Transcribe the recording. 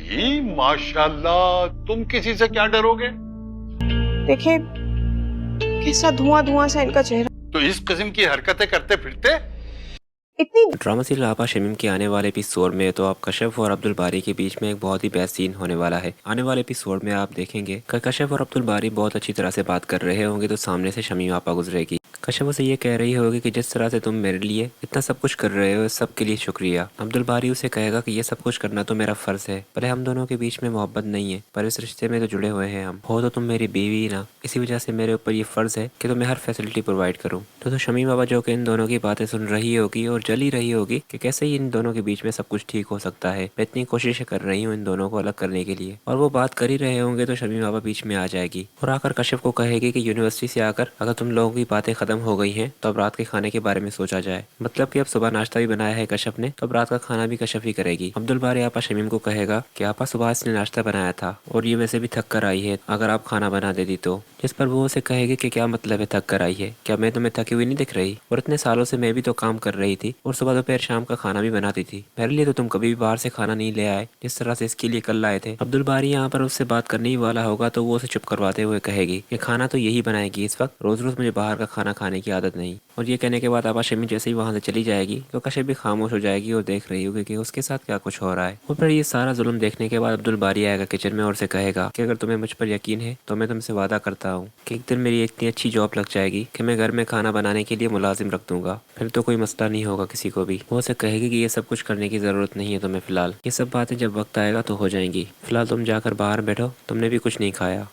बेटी माशाल्लाह, तुम किसी से क्या डरोगे? देखे कैसा धुआं धुआं सा इनका चेहरा, तो इस किस्म की हरकतें करते फिरते। इतनी ड्रामा सीरियल आपा शमीम के आने वाले एपिसोड में तो आप कश्यप और अब्दुल बारी के बीच में एक बहुत ही बेस्ट सीन होने वाला है। आने वाले एपिसोड में आप देखेंगे कि कश्यप और अब्दुल बारी बहुत अच्छी तरह से बात कर रहे होंगे तो सामने से शमीम आपा गुजरेगी। कश्यप उसे ये कह रही होगी कि जिस तरह से तुम मेरे लिए इतना सब कुछ कर रहे हो इस सब के लिए शुक्रिया। अब्दुल बारी उसे कहेगा कि ये सब कुछ करना तो मेरा फर्ज है, भले हम दोनों के बीच में मोहब्बत नहीं है पर इस रिश्ते में तो जुड़े हुए हैं हम, हो तो तुम मेरी बीवी ही ना, इसी वजह से मेरे ऊपर ये फर्ज है कि तुम्हें हर फैसिलिटी प्रोवाइड करूँ। तो शमीम बाबा जो कि इन दोनों की बातें सुन रही होगी और जली रही होगी कि कैसे ही इन दोनों के बीच में सब कुछ ठीक हो सकता है, मैं इतनी कोशिश कर रही हूँ इन दोनों को अलग करने के लिए। और वो बात कर ही रहे होंगे तो शमीम बाबा बीच में आ जाएगी और आकर कश्यप को कहेगी कि यूनिवर्सिटी से आकर अगर तुम लोगों की बातें खत्म हो गई हैं तो अब रात के खाने के बारे में सोचा जाए। मतलब कि अब सुबह नाश्ता भी बनाया है कश्यप ने तो अब रात का खाना भी कश्यप ही करेगी। अब्दुल बारी आपा शमीम को कहेगा कि आपा सुबह इसने नाश्ता बनाया था और ये वैसे भी थक कर आई है, अगर आप खाना बना देती तो। जिस पर वो उसे कहेगी कि क्या मतलब है थक कर आई है, क्या मैं तुम्हें थकी हुई नहीं दिख रही, और इतने सालों से मैं भी तो काम कर रही थी और सुबह दोपहर शाम का खाना भी बनाती थी, मेरे लिए तो तुम कभी भी बाहर से खाना नहीं ले आए जिस तरह से इसके लिए कल लाए थे। अब्दुल बारी यहाँ पर उससे बात करने ही वाला होगा तो वो उसे चुप करवाते हुए कहेगी कि खाना तो यही बनाएगी इस वक्त, रोज रोज मुझे बाहर का खाना खाने की आदत नहीं। और ये कहने के बाद आपा शमीम जैसे ही वहां से चली जाएगी तो कश्यप भी खामोश हो जाएगी और देख रही होगी कि उसके साथ क्या कुछ हो रहा है। और फिर ये सारा जुल्म देखने के बाद अब्दुल बारी आएगा किचन में और से कहेगा कि अगर तुम्हें मुझ पर यकीन है तो मैं तुमसे वादा करता हूँ कि एक दिन मेरी इतनी अच्छी जॉब लग जाएगी कि मैं घर में खाना बनाने के लिए मुलाजिम रख दूंगा, फिर तो कोई मसला नहीं होगा किसी को भी। वो उसे कहेगी कि ये सब कुछ करने की जरूरत नहीं है तुम्हें, फिलहाल ये सब बातें जब वक्त आएगा तो हो जाएंगी, फिलहाल तुम जाकर बाहर बैठो, तुमने भी कुछ नहीं खाया।